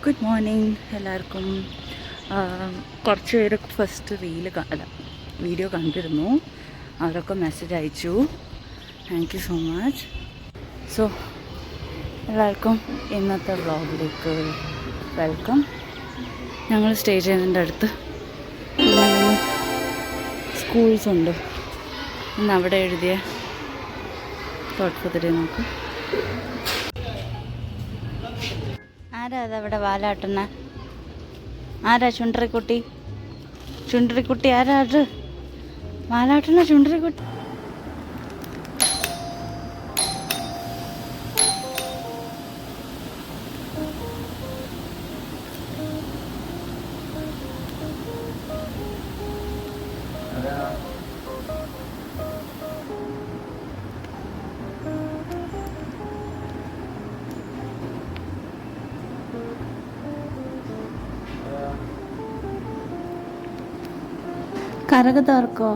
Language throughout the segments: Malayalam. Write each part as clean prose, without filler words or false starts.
ഗുഡ് മോർണിംഗ് എല്ലാവർക്കും. കുറച്ച് പേര് ഫസ്റ്റ് വീഡിയോ കണ്ടിരുന്നു. അവരൊക്കെ മെസ്സേജ് അയച്ചു. Thank you so much. So എല്ലാവർക്കും ഇന്നത്തെ വ്ളോഗിലേക്ക് വെൽക്കം. ഞങ്ങൾ സ്റ്റേ ചെയ്യുന്നതിൻ്റെ അടുത്ത് സ്കൂൾസ് ഉണ്ട്. ഇന്ന് അവിടെ എഴുതിയ തോട്ട് ഫോർ ദ ഡേ നോക്കും. ആരാ അതവിടെ വാലാട്ടുന്ന? ആരാ ചുണ്ടറിക്കുട്ടി? ചുണ്ടറിക്കുട്ടി ആരാ അത് വാലാട്ടുന്ന? ചുണ്ടറിക്കുട്ടി കഥക തുറക്കോ?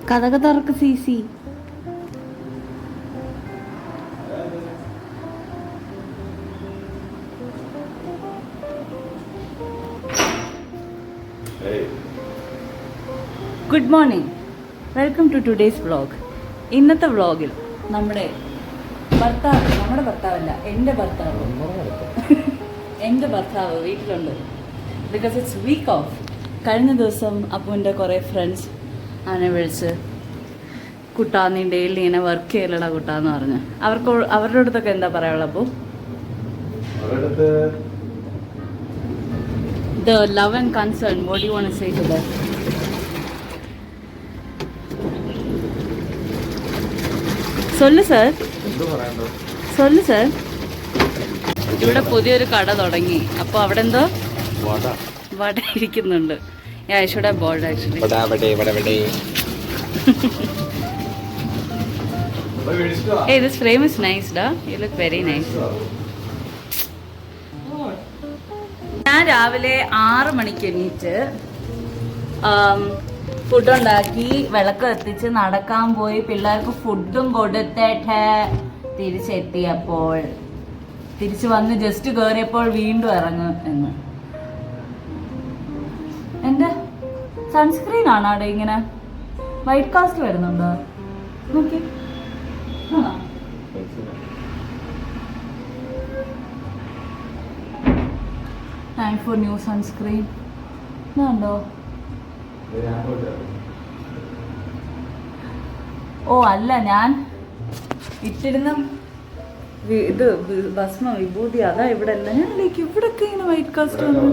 കഥക തുറക്ക് സി. Good morning, welcome to today's vlog. ഇന്നത്തെ വ്ളോഗിൽ നമ്മുടെ ഭർത്താവല്ല, എൻ്റെ ഭർത്താവ് വീട്ടിലുണ്ട്. Because it's week off. കഴിഞ്ഞ ദിവസം അപ്പുവിൻ്റെ കുറേ ഫ്രണ്ട്സ് അവനെ വിളിച്ച് കുട്ടാ നീ ഡെയിലി ഇങ്ങനെ വർക്ക് ചെയ്യലടാ കുട്ടാന്ന് പറഞ്ഞ് അവരുടെ അടുത്തൊക്കെ എന്താ പറയാനുള്ള? അപ്പോൾ the love and concern, what do you want to say to that? சொல்லு സാർ. ഇവിടെ പുതിയൊരു കട തുടങ്ങി. അപ്പോൾ അവിടെ എന്തോ വട ഇരിക്കുന്നുണ്ട്. I should have bought actually. Hey, this frame is nice, da. You look very nice. ഞാൻ രാവിലെ 6 മണിക്ക് എണീറ്റ് ഫുഡ് ഉണ്ടാക്കി വിളക്ക് എത്തിച്ച് നടക്കാൻ പോയി. പിള്ളേർക്ക് ഫുഡും കൊടുത്തിട്ട് തിരിച്ചെത്തിയപ്പോൾ തിരിച്ചു വന്ന് ജസ്റ്റ് കയറിയപ്പോൾ വീണ്ടും ഇറങ്ങും എന്ന്. എൻ്റെ സൺസ്ക്രീൻ ആണ് അവിടെ ഇങ്ങനെ വൈറ്റ് കാസ്റ്റ് വരുന്നുണ്ടോ നോക്കി. ടൈം ഫോർ ന്യൂ സൺസ്ക്രീൻ ഇതുണ്ടോ? ഓ അല്ല, ഞാൻ ഇട്ടിരുന്ന ഇത് ഭസ്മ വിഭൂതി അതാ ഇവിടെ അല്ല. ഞാൻ ഇവിടൊക്കെ ഇങ്ങനെ വൈറ്റ് കാസ്റ്റ് വന്നു.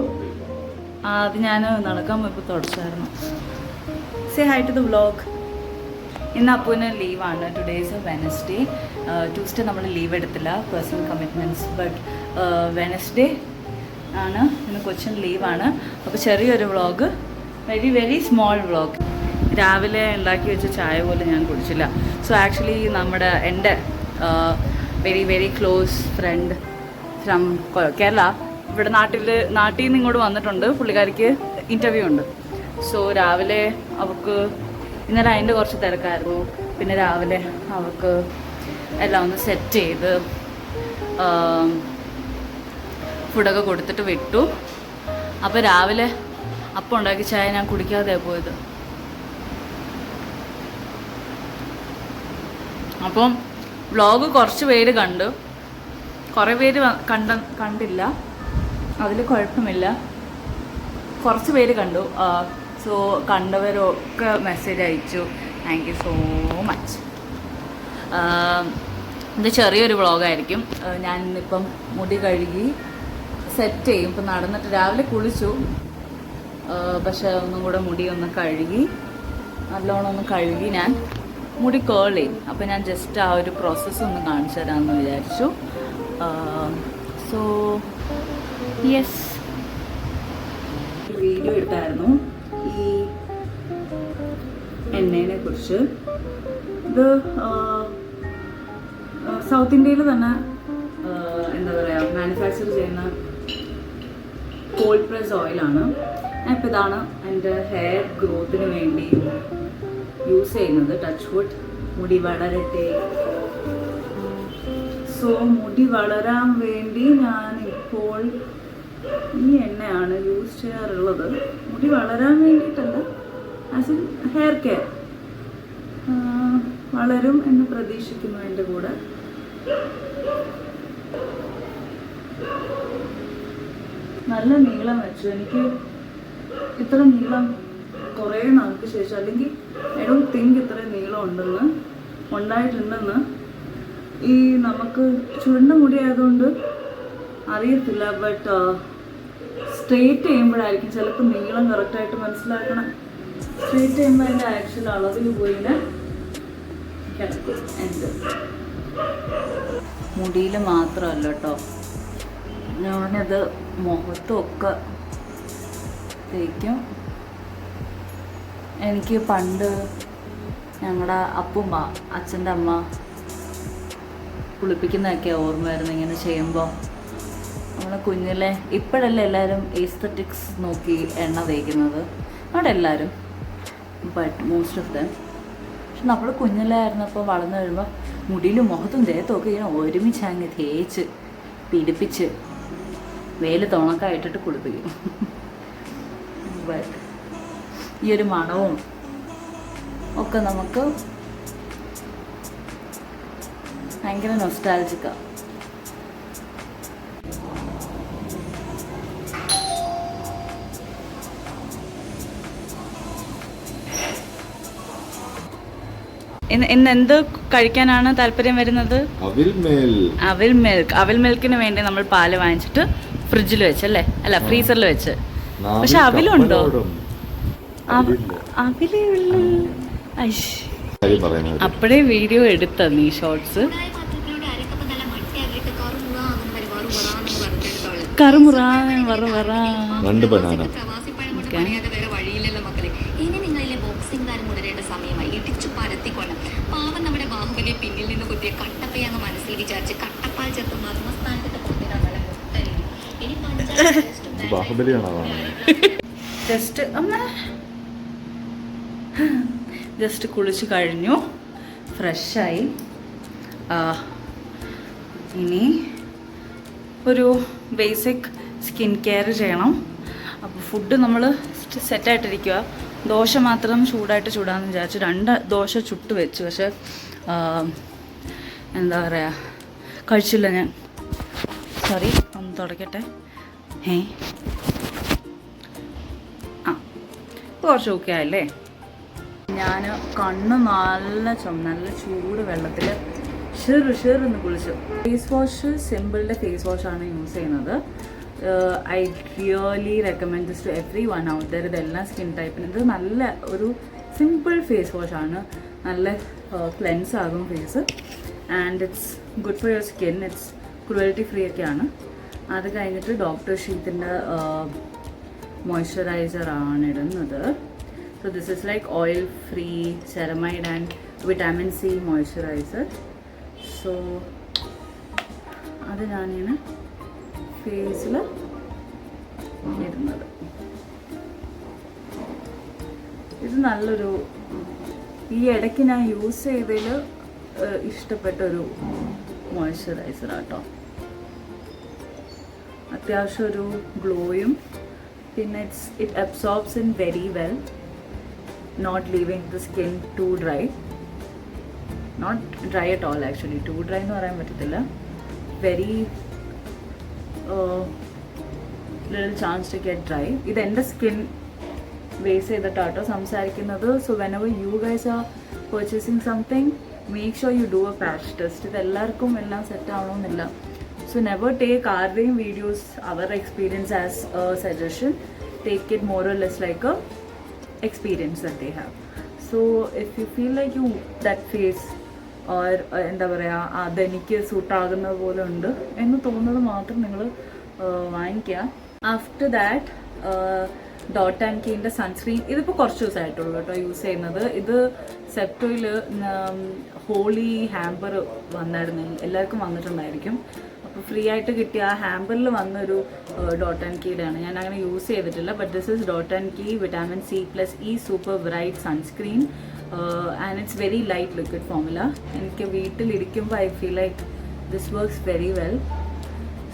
അത് ഞാൻ നടക്കാൻ പോയപ്പോൾ തുടച്ചായിരുന്നു. Say hi to the vlog. ഇന്ന് അപ്പുവിന് ലീവാണ്. Today is a Wednesday. Tuesday നമ്മൾ ലീവ് എടുത്തില്ല, പേഴ്സണൽ കമ്മിറ്റ്മെൻറ്റ്സ്. ബട്ട് വെനസ്ഡേ ആണ് ഇന്ന്. കൊച്ചിൻ ലീവാണ്. അപ്പോൾ ചെറിയൊരു vlog, very very small vlog. രാവിലെ ഉണ്ടാക്കി വെച്ച ചായ പോലും ഞാൻ കുടിച്ചില്ല. സോ ആക്ച്വലി എൻ്റെ very very close friend from Kerala ഇവിടെ നാട്ടിൽ നിന്ന് ഇങ്ങോട്ട് വന്നിട്ടുണ്ട്. പുള്ളിക്കാരിക്ക് ഇൻ്റർവ്യൂ ഉണ്ട്. സോ രാവിലെ അവൾക്ക് ഇന്നലെ അതിൻ്റെ കുറച്ച് തിരക്കായിരുന്നു. പിന്നെ രാവിലെ അവൾക്ക് എല്ലാം ഒന്ന് സെറ്റ് ചെയ്ത് ഫുഡൊക്കെ കൊടുത്തിട്ട് വിട്ടു. അപ്പോൾ രാവിലെ അപ്പം ഉണ്ടാക്കി ചായ ഞാൻ കുടിക്കാതെ പോയത്. അപ്പം വ്ളോഗ് കുറച്ച് പേര് കണ്ടു, കുറേ പേര് കണ്ടില്ല. അതിൽ കുഴപ്പമില്ല, കുറച്ച് പേര് കണ്ടു. സോ കണ്ടവരൊക്കെ മെസ്സേജ് അയച്ചു. Thank you so much. ഇത് ചെറിയൊരു വ്ളോഗായിരിക്കും. ഞാൻ ഇന്നിപ്പം മുടി കഴുകി സെറ്റ് ചെയ്യും. ഇപ്പം നടന്നിട്ട് രാവിലെ കുളിച്ചു, പക്ഷെ ഒന്നും കൂടെ മുടി ഒന്ന് കഴുകി നല്ലോണം ഒന്ന് കഴുകി ഞാൻ മുടി കേൾ ചെയ്യും. അപ്പം ഞാൻ ജസ്റ്റ് ആ ഒരു പ്രോസസ്സ് ഒന്ന് കാണിച്ചു തരാമെന്ന് വിചാരിച്ചു. സോ യെസ്, വീഡിയോ ഇട്ടായിരുന്നു ഈ എണ്ണയെ കുറിച്ച്. ഇത് സൗത്ത് ഇന്ത്യയിൽ തന്നെ എന്താ പറയുക മാനുഫാക്ചർ ചെയ്യുന്ന കോൾഡ് പ്രസ് ഓയിലാണ്. അപ്പോൾ ഇതാണ് എൻ്റെ ഹെയർ ഗ്രോത്തിന് വേണ്ടി യൂസ് ചെയ്യുന്നത്. ടച്ച് വുഡ്, മുടി വളരട്ടെ. സോ മുടി വളരാൻ വേണ്ടി ഞാൻ അപ്പോൾ ഈ എണ്ണയാണ് യൂസ് ചെയ്യാറുള്ളത്. മുടി വളരാൻ വേണ്ടിയിട്ടല്ല, ആസ് ഇൻ ഹെയർ കെയർ. വളരും എന്ന് പ്രതീക്ഷിക്കുന്നു എൻ്റെ കൂടെ. നല്ല നീളം വെച്ചു. എനിക്ക് ഇത്ര നീളം കുറേ നാൾക്ക് ശേഷം, അല്ലെങ്കിൽ ഐ ഡോണ്ട് തിങ്ക് ഇത്ര നീളം ഉണ്ടായിട്ടുണ്ടെന്ന്. ഈ നമുക്ക് ചുരുണ്ട മുടി ആയതുകൊണ്ട് അറിയത്തില്ല, ബട്ട് സ്ട്രെയിറ്റ് ചെയ്യുമ്പോഴായിരിക്കും ചിലപ്പോൾ നീളം കറക്റ്റായിട്ട് മനസ്സിലാക്കണം. സ്ട്രെയിറ്റ് ചെയ്യുമ്പോൾ അതിൻ്റെ ആക്ച്വൽ അളവിൽ പോയില്ല കിടക്കും. എൻ്റെ മുടിയിൽ മാത്രമല്ല കേട്ടോ, ഞാനത് മുഖത്തൊക്കെ തേക്കും. എനിക്ക് പണ്ട് ഞങ്ങളുടെ അപ്പുമ്മ, അച്ഛൻ്റെ അമ്മ കുളിപ്പിക്കുന്നതൊക്കെ ഓർമ്മ വരുന്നു ഇങ്ങനെ ചെയ്യുമ്പോൾ. നമ്മളെ കുഞ്ഞിലെ, ഇപ്പോഴല്ലേ എല്ലാവരും എസ്തറ്റിക്സ് നോക്കി എണ്ണ തേക്കുന്നത്, അവിടെ എല്ലാവരും, ബട്ട് മോസ്റ്റ് ഓഫ് ദം. പക്ഷെ നമ്മൾ കുഞ്ഞിലായിരുന്നപ്പോൾ വളർന്നു വരുമ്പോൾ മുടിയിലും മുഖത്തും ദേഹത്തൊക്കെ ഇങ്ങനെ ഒരുമിച്ച് അങ്ങ് തേച്ച് പിടിപ്പിച്ച് വെയിൽ തുണക്കായിട്ടിട്ട് കുളിപ്പിക്കും. ബട്ട് ഈ ഒരു മണവും ഒക്കെ നമുക്ക് ഭയങ്കര നൊസ്റ്റാൾജിക്കാണ്. ഇന്ന് എന്ത് കഴിക്കാനാണ് താല്പര്യം വരുന്നത്? അവിൽ മിൽക്കിന് വേണ്ടി നമ്മൾ പാല് വാങ്ങിച്ചിട്ട് ഫ്രിഡ്ജിൽ വെച്ചല്ലേ, അല്ല ഫ്രീസറിൽ വെച്ച്. പക്ഷെ അവിലുണ്ടോ? അവിലേ ഉള്ളു. അപ്പഴേ വീഡിയോ എടുത്ത നീ ഷോർട്സ്. കറുമുറാ വറ വറ. ഇനി നിങ്ങളിലെ ബോക്സിംഗ് താരം മുടരേണ്ട സമയമായി. ഇടിച്ചു പരത്തിക്കൊള്ളും. പാവം നമ്മുടെ ബാഹുബലിയെ പിന്നിൽ നിന്ന് കുത്തിയ കട്ടപ്പയെ അങ്ങ് മനസ്സിൽ വിചാരിച്ച് കട്ടപ്പാൽ ചേർത്ത് മർമ്മസ്ഥാനത്തിട്ട് കൊടുത്തിട്ട് നല്ല മുട്ടരിക്കും. ഇനി ജസ്റ്റ് കുളിച്ച് കഴിഞ്ഞു, ഫ്രഷായി. ഇനി ഒരു ബേസിക് സ്കിൻ കെയർ ചെയ്യണം. അപ്പോൾ ഫുഡ് നമ്മൾ സെറ്റായിട്ടിരിക്കുക. ദോശ മാത്രം ചൂടാമെന്ന് വിചാരിച്ചു. 2 ദോശ ചുട്ട് വെച്ചു, പക്ഷെ എന്താ പറയുക, കഴിച്ചില്ല ഞാൻ. സോറി, ഒന്ന് തുടക്കട്ടെ. കുറച്ച് ഓക്കെ ആയല്ലേ? ഞാൻ കണ്ണ് നല്ല ചൂട് വെള്ളത്തിൽ ഷെറെന്ന് കുളിച്ചു. ഫേസ് വാഷ് സിമ്പിളിൻ്റെ ഫേസ് വാഷാണ് യൂസ് ചെയ്യുന്നത്. I really recommend this to everyone out there. ഇതെല്ലാം സ്കിൻ ടൈപ്പിന് ഇത് നല്ല ഒരു സിമ്പിൾ ഫേസ് വാഷാണ്. നല്ല ക്ലെൻസ് ആകും face, and it's good for your skin. It's cruelty free ഒക്കെയാണ്. അത് കഴിഞ്ഞിട്ട് ഡോക്ടർ ഷീത്തിൻ്റെ മോയ്സ്ചറൈസർ ആണ് ഇടുന്നത്. So this is like oil free ceramide and vitamin C moisturizer. So അത് ഞാനിങ്ങനെ ഫേസിൽ ഇടുന്നത്. ഇത് നല്ലൊരു, ഈ ഇടയ്ക്ക് ഞാൻ യൂസ് ചെയ്തതിൽ ഇഷ്ടപ്പെട്ടൊരു മോയ്സ്ചറൈസർ ആട്ടോ. അത്യാവശ്യം ഒരു ഗ്ലോയും, പിന്നെ it absorbs in very well, not leaving the skin too dry. Not dry at all actually. Too dry എന്ന് പറയാൻ പറ്റത്തില്ല. Very little chance to get dry. ഇത് എൻ്റെ സ്കിൻ ബേസ് ചെയ്തിട്ടാട്ടോ സംസാരിക്കുന്നത്. So whenever you guys are purchasing something, make sure you do a patch test. ഇത് എല്ലാവർക്കും എല്ലാം സെറ്റ് ആവണമെന്നില്ല. So never take our videos, our experience as a suggestion. Take it more or less like a experience that they have. So if you feel like you that face or എന്താ പറയുക, അതെനിക്ക് സൂട്ടാകുന്നത് പോലെ ഉണ്ട് എന്ന് തോന്നുന്നത് മാത്രം നിങ്ങൾ വാങ്ങിക്കുക. ആഫ്റ്റർ ദാറ്റ് ഡോട്ട് ആൻഡ് കീൻ്റെ സൺസ്ക്രീൻ. ഇതിപ്പോൾ കുറച്ച് ദിവസമായിട്ടുള്ളൂ കേട്ടോ യൂസ് ചെയ്യുന്നത്. ഇത് സെപ്റ്റോയിൽ ഹോളി ഹാമ്പർ വന്നായിരുന്നു, എല്ലാവർക്കും വന്നിട്ടുണ്ടായിരിക്കും. അപ്പോൾ ഫ്രീ ആയിട്ട് കിട്ടിയ ആ ഹാമ്പറിൽ വന്നൊരു ഡോട്ട് ആൻഡ് കീയുടെയാണ്. ഞാൻ അങ്ങനെ യൂസ് ചെയ്തിട്ടില്ല. But this is Dot and Key vitamin C+E super bright sunscreen, and it's very light liquid formula. എനിക്ക് വീട്ടിലിരിക്കുമ്പോൾ I feel like this works very well.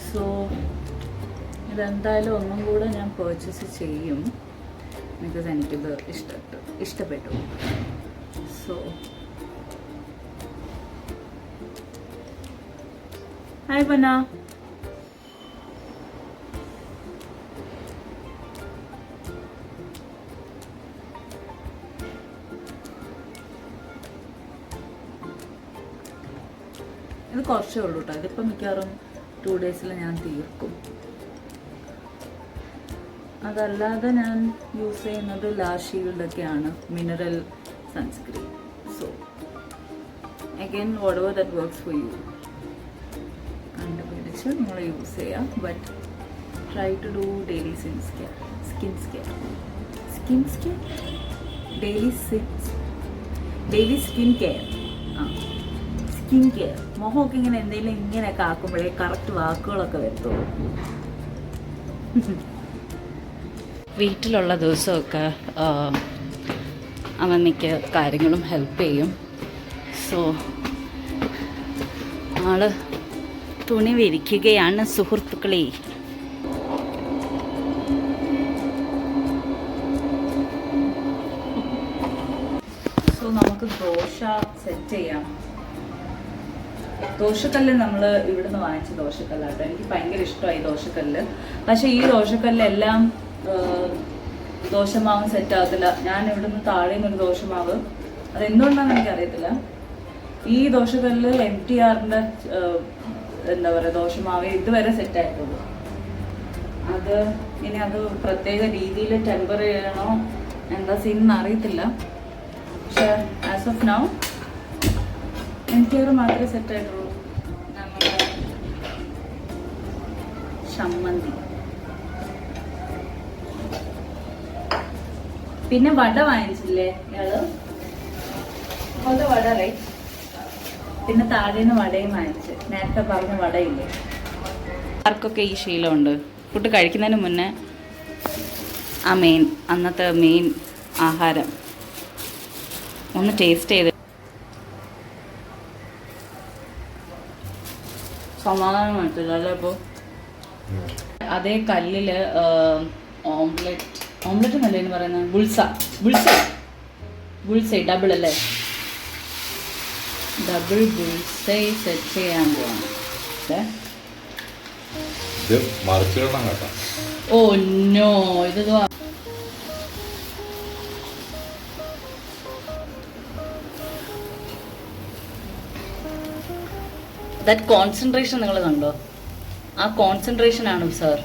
So ഇതെന്തായാലും ഒന്നും കൂടെ ഞാൻ പർച്ചേസ് ചെയ്യും, ബിക്കോസ് എനിക്കിത് ഇഷ്ടപ്പെട്ടു. സോ ഹായ് പന്ന. ഇത് കുറച്ചേ ഉള്ളൂ കേട്ടോ. ഇതിപ്പോൾ മിക്കവാറും 2 ഡേയ്സിൽ ഞാൻ തീർക്കും. അതല്ലാതെ ഞാൻ യൂസ് ചെയ്യുന്നത് ലാഷീൽഡൊക്കെയാണ്, mineral sunscreen. So again whatever that works for you കണ്ടുപിടിച്ച് നിങ്ങൾ യൂസ് ചെയ്യാം. But try to do daily skin care daily skin care. മുഖമൊക്കെ ഇങ്ങനെ എന്തെങ്കിലും ഇങ്ങനെയൊക്കെ ആക്കുമ്പോഴേ കറക്റ്റ് വാക്കുകളൊക്കെ വരത്തുള്ളൂ. വീട്ടിലുള്ള ദിവസമൊക്കെ അവൻ മിക്ക കാര്യങ്ങളും ഹെൽപ്പ് ചെയ്യും. സോ ആള് തുണി വിരിക്കുകയാണ് സുഹൃത്തുക്കളെ. സോ നമുക്ക് ദോശ സെറ്റ് ചെയ്യാം. ദോശക്കല്ല് നമ്മൾ ഇവിടുന്ന് വാങ്ങിച്ച ദോശക്കല്ലാട്ടോ. എനിക്ക് ഭയങ്കര ഇഷ്ടമായി ദോശക്കല്ല്. പക്ഷെ ഈ ദോശക്കല്ലെല്ലാം ദോശമാവും സെറ്റ് ആകത്തില്ല. ഞാൻ ഇവിടുന്ന് താഴെ നിന്നൊരു ദോശമാവ്, അതെന്തുകൊണ്ടാണെന്ന് എനിക്കറിയത്തില്ല. ഈ ദോശക്കല്ല് MTRന്റെ എന്താ പറയുക ദോശമാവ് ഇതുവരെ സെറ്റ് ആയിട്ടുള്ളൂ. അത് ഇനി അത് പ്രത്യേക രീതിയിൽ ടെമ്പർ ചെയ്യണോ എന്താ സീൻ അറിയത്തില്ല. പക്ഷെ ആസ് ഓഫ് നൗ MTR മാത്രമേ സെറ്റ് ആയിട്ടുള്ളൂ. നമ്മുടെ ചമ്മന്തി, പിന്നെ വട വാങ്ങിച്ചില്ലേ ഇയാള്, അതുപോലെ വട റൈറ്റ്. പിന്നെ താഴേന്ന് വടയും വാങ്ങിച്ച്, നേരത്തെ പറഞ്ഞ വടയില്ലേ. ആർക്കൊക്കെ ഈ ശീലമുണ്ട് ഫുഡ് കഴിക്കുന്നതിന് മുന്നേ ആ അന്നത്തെ മെയിൻ ആഹാരം ഒന്ന് ടേസ്റ്റ് ചെയ്ത് സമാധാനം മനസ്സില്ല അല്ലേ? ഇപ്പോൾ അതേ കല്ലില് ഓംലെറ്റ് എന്നല്ലേ എന്ന് പറയുന്നത്, ബുൾസൈ ഡബിൾ അല്ലേ, ഡബിൾ ബുൾസൈ സെറ്റ് ചെയ്യാൻ പോവാണ്. ഓ നോ, ഇത് ദാറ്റ് കോൺസെൻട്രേഷൻ നിങ്ങൾ കണ്ടോ? ആ കോൺസെൻട്രേഷൻ ആണ് സാർ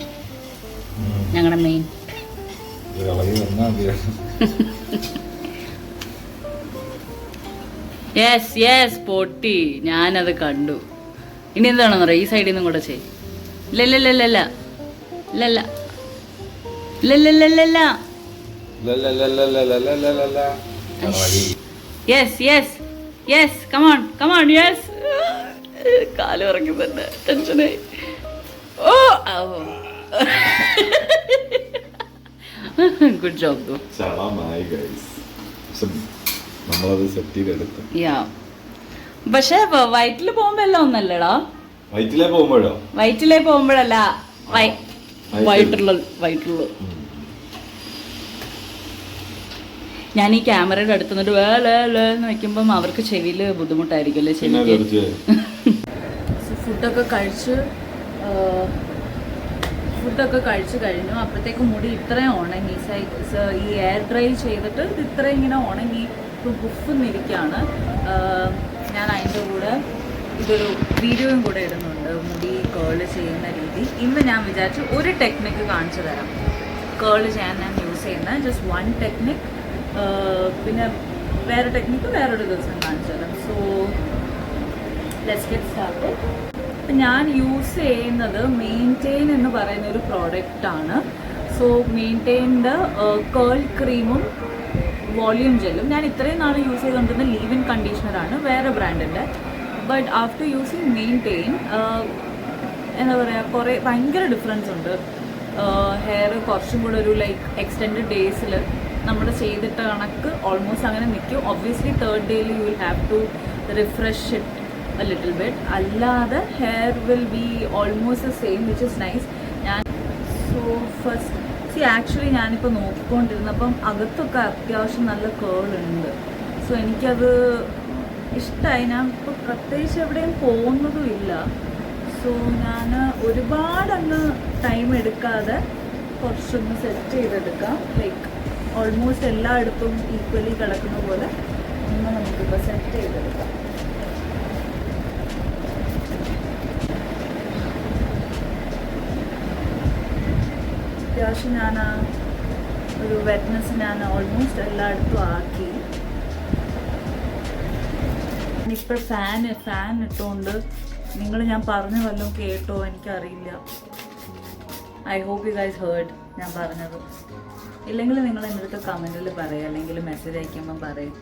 ഞങ്ങളുടെ മെയിൻ. യെസ് പൊട്ടി, ഞാനത് കണ്ടു. ഇനി എന്താണെന്ന് പറയാം, ഈ സൈഡിൽ നിന്നും കൂടെ ചെയ്. Yes come on yes. കാല് ഇറങ്ങി തന്നെ ടെൻഷനായി. ഓ ഗുഡ് ജോബ് ദോ. പക്ഷെ വയറ്റില് പോകുമ്പോ എല്ലാം ഒന്നല്ലടാ. വയറ്റിലേ പോകുമ്പോഴല്ല, വയറ്റുള്ള ഞാൻ ഈ ക്യാമറയുടെ അടുത്ത് നിന്നിട്ട് വേളെന്ന് വെക്കുമ്പം അവർക്ക് ചെവിയിൽ ബുദ്ധിമുട്ടായിരിക്കുമല്ലേ ചെവിക്ക്. ഫുഡൊക്കെ കഴിച്ചു കഴിഞ്ഞു. അപ്പോഴത്തേക്ക് മുടി ഇത്രയും ഉണങ്ങി, ഈ എയർ ഡ്രൈ ചെയ്തിട്ട് ഇത്രയും ഇങ്ങനെ ഉണങ്ങി ഗുഫെന്നിരിക്കുകയാണ്. ഞാൻ അതിൻ്റെ കൂടെ ഇതൊരു വീഡിയോയും കൂടെ ഇടുന്നുണ്ട്, മുടി കേൾ ചെയ്യുന്ന രീതി. ഇന്ന് ഞാൻ വിചാരിച്ചു ഒരു ടെക്നിക്ക് കാണിച്ചു തരാം കേൾ ചെയ്യാൻ ഞാൻ യൂസ് ചെയ്യുന്ന, ജസ്റ്റ് 1 ടെക്നിക്ക്. പിന്നെ വേറെ ടെക്നിക്ക് വേറൊരു ദിവസം കാണിച്ചു തരാം. So let's get started. ഞാൻ യൂസ് ചെയ്യുന്നത് മെയിൻറ്റെയിൻ എന്ന് പറയുന്ന ഒരു പ്രോഡക്റ്റാണ്. സോ മെയിൻറ്റെയിൻ്റെ കേൾ ക്രീമും വോളിയൂം ജെല്ലും. ഞാൻ ഇത്രയും നാൾ യൂസ് ചെയ്തുകൊണ്ടിരുന്ന ലീവ് ഇൻ കണ്ടീഷണറാണ്, വേറെ ബ്രാൻഡിൻ്റെ. ബട്ട് ആഫ്റ്റർ യൂസിങ് മെയിൻറ്റെയിൻ എന്താ പറയുക, ഭയങ്കര ഡിഫറൻസ് ഉണ്ട്. ഹെയർ കുറച്ചും കൂടെ ഒരു എക്സ്റ്റെൻഡഡ് ഡേയ്സിൽ നമ്മൾ ചെയ്തിട്ട കണക്ക് ഓൾമോസ്റ്റ് അങ്ങനെ നിൽക്കും. ഒബ്വിയസ്ലി 3rd ഡേയിൽ you will have to refresh it a little bit. അല്ലാതെ hair will be almost the same, which is nice. ഞാൻ ഫസ്റ്റ് ആക്ച്വലി ഞാനിപ്പോൾ നോക്കിക്കൊണ്ടിരുന്നപ്പം അകത്തൊക്കെ അത്യാവശ്യം നല്ല കേൾ ഉണ്ട്. സോ എനിക്കത് ഇഷ്ടമായി. ഞാൻ ഇപ്പോൾ പ്രത്യേകിച്ച് എവിടെയും പോകുന്നതും ഇല്ല. സോ ഞാൻ ഒരുപാടങ്ങ് ടൈം എടുക്കാതെ കുറച്ചൊന്ന് സെറ്റ് ചെയ്തെടുക്കാം. ലൈക്ക് ഓൾമോസ്റ്റ് എല്ലായിടത്തും ഈക്വലി കിടക്കുന്ന പോലെ ഒന്ന് നമുക്കിപ്പോൾ സെറ്റ് ചെയ്തെടുക്കാം. അത്യാവശ്യം ഞാൻ ഒരു വെറ്റ്നസ് ഞാൻ ഓൾമോസ്റ്റ് എല്ലായിടത്തും ആക്കി. ഇപ്പോൾ ഫാൻ ഇട്ടുകൊണ്ട് നിങ്ങൾ ഞാൻ പറഞ്ഞു വല്ലതും കേട്ടോ എനിക്കറിയില്ല. I hope you guys heard ഞാൻ പറഞ്ഞത്. ഇല്ലെങ്കിൽ നിങ്ങൾ എൻ്റെ അടുത്ത് കമൻറ്റിൽ പറയുക, അല്ലെങ്കിൽ മെസ്സേജ് അയക്കുമ്പം പറയും.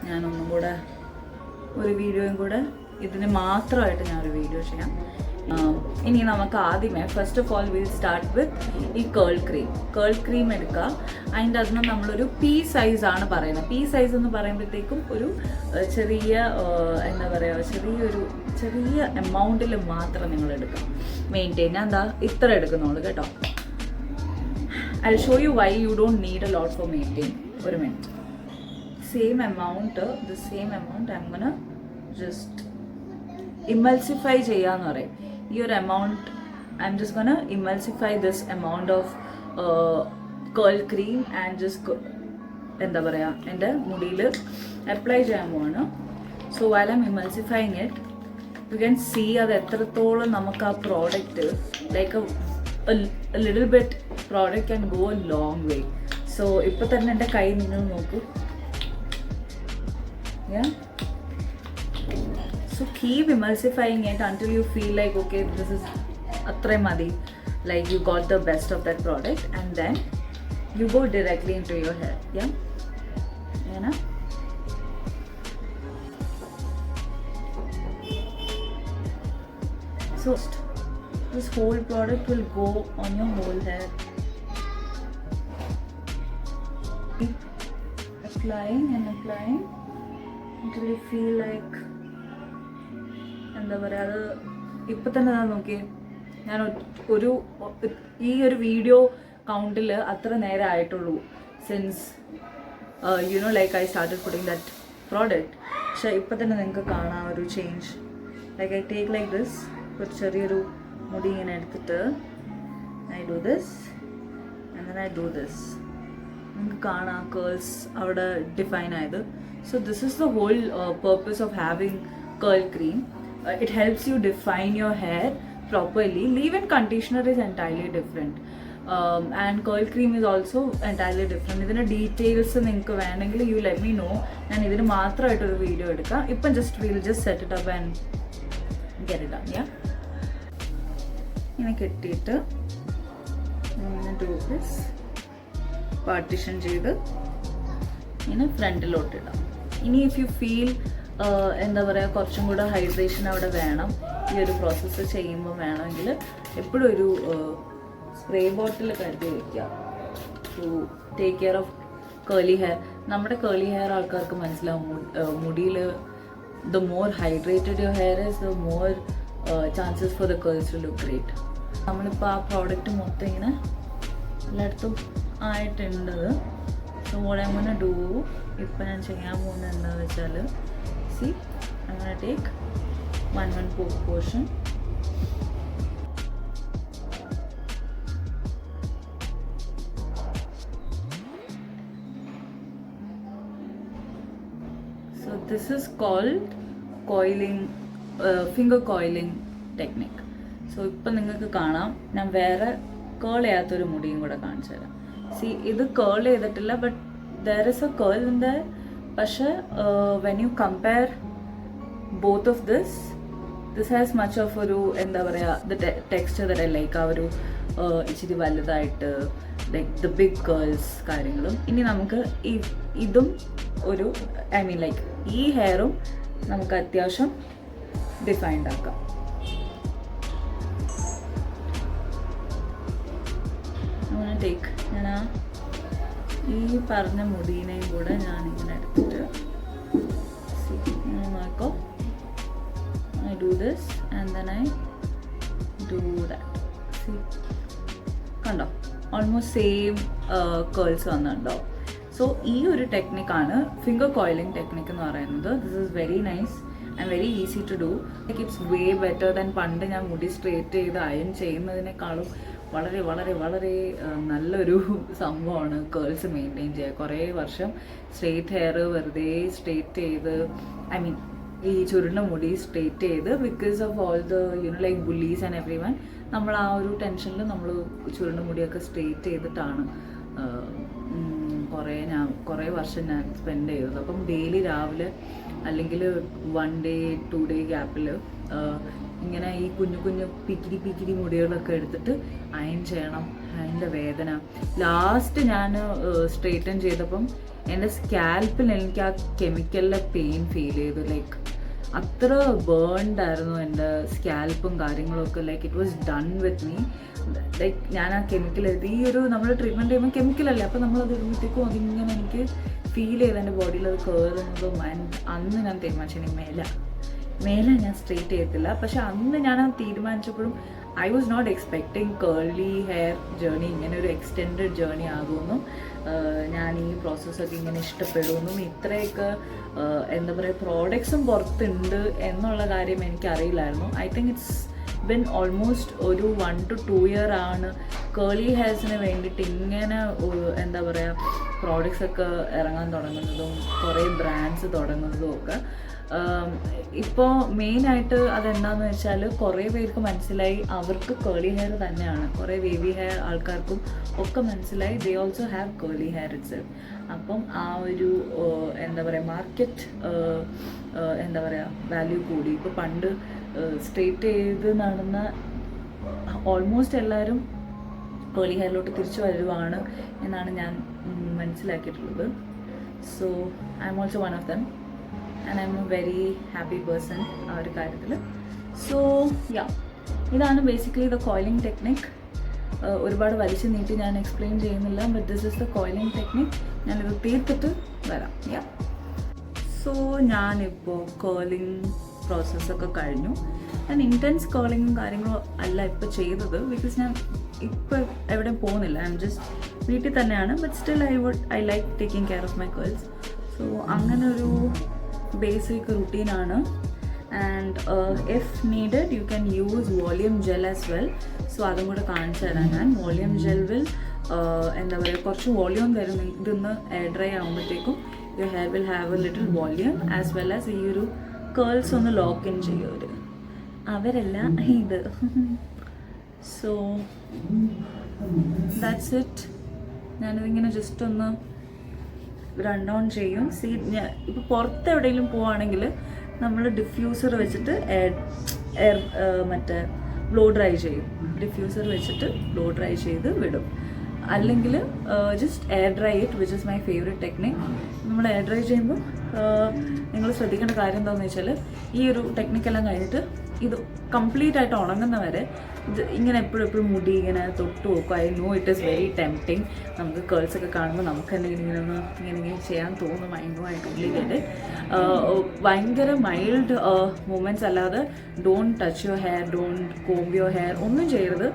ഞാനൊന്നും കൂടെ ഒരു വീഡിയോയും കൂടെ ഇതിന് മാത്രമായിട്ട് ഞാനൊരു വീഡിയോ ചെയ്യാം. ഇനി നമുക്ക് ആദ്യമേ first of all will start with ഈ കേൾ ക്രീം എടുക്കുക. അതിൻ്റെ അതിന് നമ്മളൊരു പി സൈസാണ് പറയുന്നത്. പി സൈസ് എന്ന് പറയുമ്പോഴത്തേക്കും ഒരു ചെറിയ എന്താ പറയുക, ചെറിയ എമൗണ്ടിൽ മാത്രം നിങ്ങൾ എടുക്കുക. മെയിൻറ്റെയിൻ ഞാൻ എന്താ ഇത്ര എടുക്കുന്നുള്ളൂ കേട്ടോ. I'll show you why you don't need a lot for maintain. ഒരു minute. same amount I'm gonna just emulsify ചെയ്യാന്ന് പറയും. ഈ ഒരു amount I'm just gonna emulsify this amount of curl cream and just എന്താ പറയുക എൻ്റെ മുടിയിൽ അപ്ലൈ ചെയ്യാൻ പോവാണ്. So while I'm emulsifying it, you can see അത് എത്രത്തോളം നമുക്ക് ആ product like a little bit product can go a long way. So ഇപ്പോൾ തന്നെ എൻ്റെ കൈ നിങ്ങൾ നോക്കൂ. Yeah, so keep emulsifying it until you feel like okay, this is atre madi, like you got the best of that product, and then you go directly into your hair. Yeah, so this whole product will go on your whole hair. Keep applying until you feel like എന്താ പറയുക. അത് ഇപ്പം തന്നെ ഞാൻ നോക്കിയേ, ഞാൻ ഈ ഒരു വീഡിയോ കൗണ്ടിൽ അത്ര നേരം ആയിട്ടുള്ളൂ since like I started putting that product. പക്ഷേ ഇപ്പം തന്നെ നിങ്ങൾക്ക് കാണാം ഒരു change. Like I take like this, ഒരു ചെറിയൊരു മുടി ഇങ്ങനെ എടുത്തിട്ട് I do this and then I do this. നിങ്ങൾക്ക് കാണാം കേൾസ് അവിടെ ഡിഫൈൻ ആയത്. So this is the whole purpose of having curl cream. It helps you define your hair properly. Leave-in conditioner is entirely different, and curl cream is also entirely different. ഇതിൻ്റെ ഡീറ്റെയിൽസ് നിങ്ങൾക്ക് വേണമെങ്കിൽ you let me know. ഞാൻ ഇതിന് മാത്രമായിട്ടൊരു വീഡിയോ എടുക്കാം. ഇപ്പം we'll just set it up and get it done. Yeah, ഇങ്ങനെ കെട്ടിയിട്ട് do this, പാർട്ടിഷൻ ചെയ്ത് ഇങ്ങനെ ഫ്രണ്ടിലോട്ടിടാം. ഇനി ഇഫ് യു ഫീൽ എന്താ പറയുക കുറച്ചും കൂടെ ഹൈഡ്രേഷൻ അവിടെ വേണം, ഈ ഒരു പ്രോസസ്സ് ചെയ്യുമ്പോൾ വേണമെങ്കിൽ എപ്പോഴും ഒരു സ്പ്രേ ബോട്ടിൽ കരുതി വയ്ക്കുക to take care of curly hair. നമ്മുടെ കേളി ഹെയർ ആൾക്കാർക്ക് മനസ്സിലാവും. മുടിയിൽ the more hydrated your hair is the more chances for the curls to look great. നമ്മളിപ്പോൾ ആ പ്രോഡക്റ്റ് മൊത്തം ഇങ്ങനെ എല്ലായിടത്തും ആയിട്ടുണ്ട്. So what I'm gonna do, ഇപ്പം ഞാൻ ചെയ്യാൻ പോകുന്നത് എന്താണെന്ന് വെച്ചാൽ see, I'm gonna take one portion. So this is called coiling, finger coiling technique. So ഇപ്പം നിങ്ങൾക്ക് കാണാം ഞാൻ വേറെ കേൾ ചെയ്യാത്തൊരു മുടിയും കൂടെ കാണിച്ചു തരാം. See, ഇത് കേൾ ചെയ്തിട്ടില്ല, but there is a curl in there. പക്ഷേ when you compare both of this has much of ഒരു എന്താ പറയുക the texture that I like. ആ ഒരു ഇച്ചിരി വലുതായിട്ട് ലൈക്ക് ദ ബിഗ് കേൾസ് കാര്യങ്ങളും. ഇനി നമുക്ക് ഇതും ഒരു ഐ മീൻ ലൈക്ക് ഈ ഹെയറും നമുക്ക് അത്യാവശ്യം ഡിഫൈൻഡ് ആക്കാം. അങ്ങനെ ടേക്ക് ഞാൻ ഈ പറഞ്ഞ മുടീനെയും കൂടെ ഞാനിങ്ങനെ എടുത്തിട്ട് നോക്കോ I do this and then I do that. See, കണ്ടോ ഓൾമോസ്റ്റ് സെയിം കേൾസ് വന്നിട്ടുണ്ടാവും. സോ ഈ ഒരു ടെക്നിക്കാണ് ഫിംഗർ കോയിലിംഗ് ടെക്നിക്ക് എന്ന് പറയുന്നത്. This is very nice and very easy to do. Like it's way better than പണ്ട് ഞാൻ മുടി സ്ട്രേറ്റ് ചെയ്ത് അയൺ ചെയ്യുന്നതിനേക്കാളും വളരെ വളരെ വളരെ നല്ലൊരു സംഭവമാണ് കേൾസ് മെയിൻറ്റെയിൻ ചെയ്യുക. കുറേ വർഷം സ്ട്രേറ്റ് ഹെയർ വെറുതെ സ്ട്രേറ്റ് ചെയ്ത്, ഐ മീൻ ഈ ചുരുണ്ട മുടി സ്ട്രേറ്റ് ചെയ്ത്, because of all the like bullies and every one, നമ്മൾ ആ ഒരു ടെൻഷനിൽ നമ്മൾ ചുരുണ്ട മുടിയൊക്കെ സ്ട്രേറ്റ് ചെയ്തിട്ടാണ് കുറേ വർഷം ഞാൻ സ്പെൻഡ് ചെയ്തത്. അപ്പം ഡെയിലി രാവിലെ അല്ലെങ്കിൽ 1 day 2 day ഗ്യാപ്പിൽ ഇങ്ങനെ ഈ കുഞ്ഞു കുഞ്ഞു പിക്കിരി മുടികളൊക്കെ എടുത്തിട്ട് അയൺ ചെയ്യണം. അതിൻ്റെ വേദന ലാസ്റ്റ് ഞാൻ സ്ട്രെയിറ്റൻ ചെയ്തപ്പം എൻ്റെ സ്കാൽപ്പിൽ എനിക്ക് ആ കെമിക്കലിലെ പെയിൻ ഫീൽ ചെയ്തു. ലൈക്ക് അത്ര ബേൺഡ് ആയിരുന്നു എൻ്റെ സ്കാൽപ്പും കാര്യങ്ങളൊക്കെ. Like it was done with me. Like ഞാൻ ആ കെമിക്കൽ എടുത്ത് ഈ ഒരു നമ്മൾ ട്രീറ്റ്മെൻറ്റ് ചെയ്യുമ്പോൾ കെമിക്കലല്ലേ, അപ്പോൾ നമ്മളത് ഇടുമ്പോഴത്തേക്കും അതിങ്ങനെ എനിക്ക് ഫീൽ ചെയ്ത് എൻ്റെ ബോഡിയിൽ അത് കയറുന്നതും. ആൻഡ് അന്ന് ഞാൻ തീരുമാനിച്ചു മേലെ ഞാൻ സ്ട്രെയിറ്റ് ചെയ്യത്തില്ല. പക്ഷെ അന്ന് ഞാൻ തീരുമാനിച്ചപ്പോഴും I was not expecting curly hair journey ഇങ്ങനെ ഒരു എക്സ്റ്റെൻഡഡ് ജേർണി ആകുമെന്നും ഞാൻ ഈ പ്രോസസ്സൊക്കെ ഇങ്ങനെ ഇഷ്ടപ്പെടുമെന്നും ഇത്രയൊക്കെ എന്താ പറയുക പ്രോഡക്ട്സും പുറത്തുണ്ട് എന്നുള്ള കാര്യം എനിക്കറിയില്ലായിരുന്നു. I think it's been almost ഒരു 1 to 2 year ആണ് കേർലി ഹെയർസിന് വേണ്ടിയിട്ട് ഇങ്ങനെ എന്താ പറയുക പ്രോഡക്ട്സ് ഒക്കെ ഇറങ്ങാൻ തുടങ്ങുന്നതും കുറേ ബ്രാൻഡ്സ് തുടങ്ങുന്നതും ഒക്കെ. ഇപ്പോൾ മെയിനായിട്ട് അതെന്താണെന്ന് വെച്ചാൽ കുറേ പേർക്ക് മനസ്സിലായി അവർക്ക് കേർലി ഹെയർ തന്നെയാണ്. കുറേ വേവി ഹെയർ ആൾക്കാർക്കും ഒക്കെ മനസ്സിലായി they also have curly hair itself. അപ്പം ആ ഒരു എന്താ പറയുക മാർക്കറ്റ് എന്താ പറയുക വാല്യൂ കൂടി. ഇപ്പോൾ പണ്ട് സ്ട്രെയിറ്റ് ചെയ്ത് നടന്ന ഓൾമോസ്റ്റ് എല്ലാവരും കേർലി ഹെയറിലോട്ട് തിരിച്ചു വരുവാണ് എന്നാണ് ഞാൻ മനസ്സിലാക്കിയിട്ടുള്ളത്. So I'm also one of them and I'm a very happy person ആ ഒരു കാര്യത്തിൽ. സോ ഇതാണ് ബേസിക്കലി ദ കോയിലിംഗ് ടെക്നിക്. ഒരുപാട് വലിച്ചു നീട്ടി ഞാൻ എക്സ്പ്ലെയിൻ ചെയ്യുന്നില്ല, but this is the coiling technique. ഞാനിത് തീർത്തിട്ട് വരാം. സോ ഞാനിപ്പോൾ കേർലിംഗ് പ്രോസസ്സൊക്കെ കഴിഞ്ഞു. ഞാൻ ഇൻറ്റൻസ് കേർലിങ്ങും കാര്യങ്ങളും അല്ല ഇപ്പോൾ ചെയ്തത്, ബിക്കോസ് ഞാൻ ഇപ്പോൾ എവിടെയും പോകുന്നില്ല. ഐ എം ജസ്റ്റ് വീട്ടിൽ തന്നെയാണ്. But still I like taking care of my curls. So അങ്ങനെ ഒരു ബേസിക് റുട്ടീനാണ്. And if needed you can use volume gel as well. So അതും കൂടെ കാണിച്ചു തരാം ഞാൻ. വോളിയം ജെൽ വിൽ എന്താ പറയുക കുറച്ച് വോളിയം തരും. ഇതൊന്ന് എയർ ഡ്രൈ ആകുമ്പോഴത്തേക്കും your hair will have a little volume as well as ഈ ഒരു കേൾസ് ഒന്ന് ലോക്ക് ഇൻ ചെയ്യും അവരല്ല ഇത്. So that's it. ഞാനിതിങ്ങനെ ജസ്റ്റ് ഒന്ന് റൺ ഓൺ ചെയ്യും. ഇപ്പോൾ പുറത്ത് എവിടെയെങ്കിലും പോവുകയാണെങ്കിൽ നമ്മൾ ഡിഫ്യൂസർ വെച്ചിട്ട് മറ്റേ ബ്ലോ ഡ്രൈ ചെയ്യും. ഡിഫ്യൂസർ വെച്ചിട്ട് ബ്ലോ ഡ്രൈ ചെയ്ത് വിടും. അല്ലെങ്കിൽ just air dry it, which is my favourite technique. നമ്മൾ എയർ ഡ്രൈ ചെയ്യുമ്പോൾ നിങ്ങൾ ശ്രദ്ധിക്കേണ്ട കാര്യം എന്താണെന്ന് വെച്ചാൽ ഈ ഒരു ടെക്നിക്കെല്ലാം കഴിഞ്ഞിട്ട് ഇത് കംപ്ലീറ്റ് ആയിട്ട് ഉണങ്ങുന്നവരെ ഇങ്ങനെ എപ്പോഴും മുടി ഇങ്ങനെ തൊട്ട് നോക്കും. I know it is very tempting. നമുക്ക് കേൾസൊക്കെ കാണുമ്പോൾ നമുക്ക് തന്നെ ഇങ്ങനെ ചെയ്യാൻ തോന്നും. ഐ നോ ഐ കംപ്ലീറ്റ് ഭയങ്കര മൈൽഡ് മൂമെൻറ്റ്സ് അല്ലാതെ don't touch your hair, don't comb your hair, ഒന്നും ചെയ്യരുത്.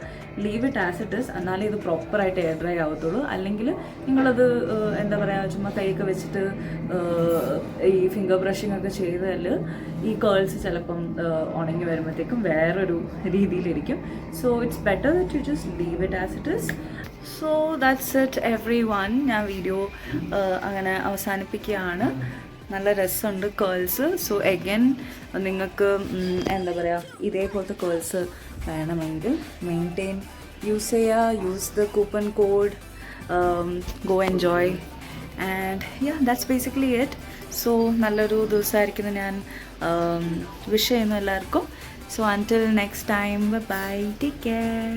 Leave it as it is. എന്നാലേ ഇത് പ്രോപ്പറായിട്ട് എയർ ഡ്രൈ ആവത്തുള്ളൂ. അല്ലെങ്കിൽ നിങ്ങളത് എന്താ പറയുക ചുമ്മാ കൈയൊക്കെ വെച്ചിട്ട് ഈ ഫിംഗർ ബ്രഷിംഗ് ഒക്കെ ചെയ്താൽ ഈ കേൾസ് ചിലപ്പം ഉണങ്ങി വരുമ്പോഴത്തേക്കും വേറൊരു രീതിയിലിരിക്കും. So it's better that you just leave it as it is. So that's it everyone. ഞാൻ വീഡിയോ അങ്ങനെ അവസാനിപ്പിക്കുകയാണ്. നല്ല രസമുണ്ട് കേൾസ്. സോ എഗൈൻ നിങ്ങൾക്ക് എന്താ പറയുക ഇതേപോലത്തെ കേൾസ് വേണമെങ്കിൽ മെയിൻറ്റെയിൻ യൂസ് ചെയ്യുക. Use the coupon code, go enjoy. And that's basically it. So നല്ലൊരു ദിവസമായിരിക്കുന്നു ഞാൻ വിഷ് ചെയ്യുന്നു എല്ലാവർക്കും. So until next time bye, take care.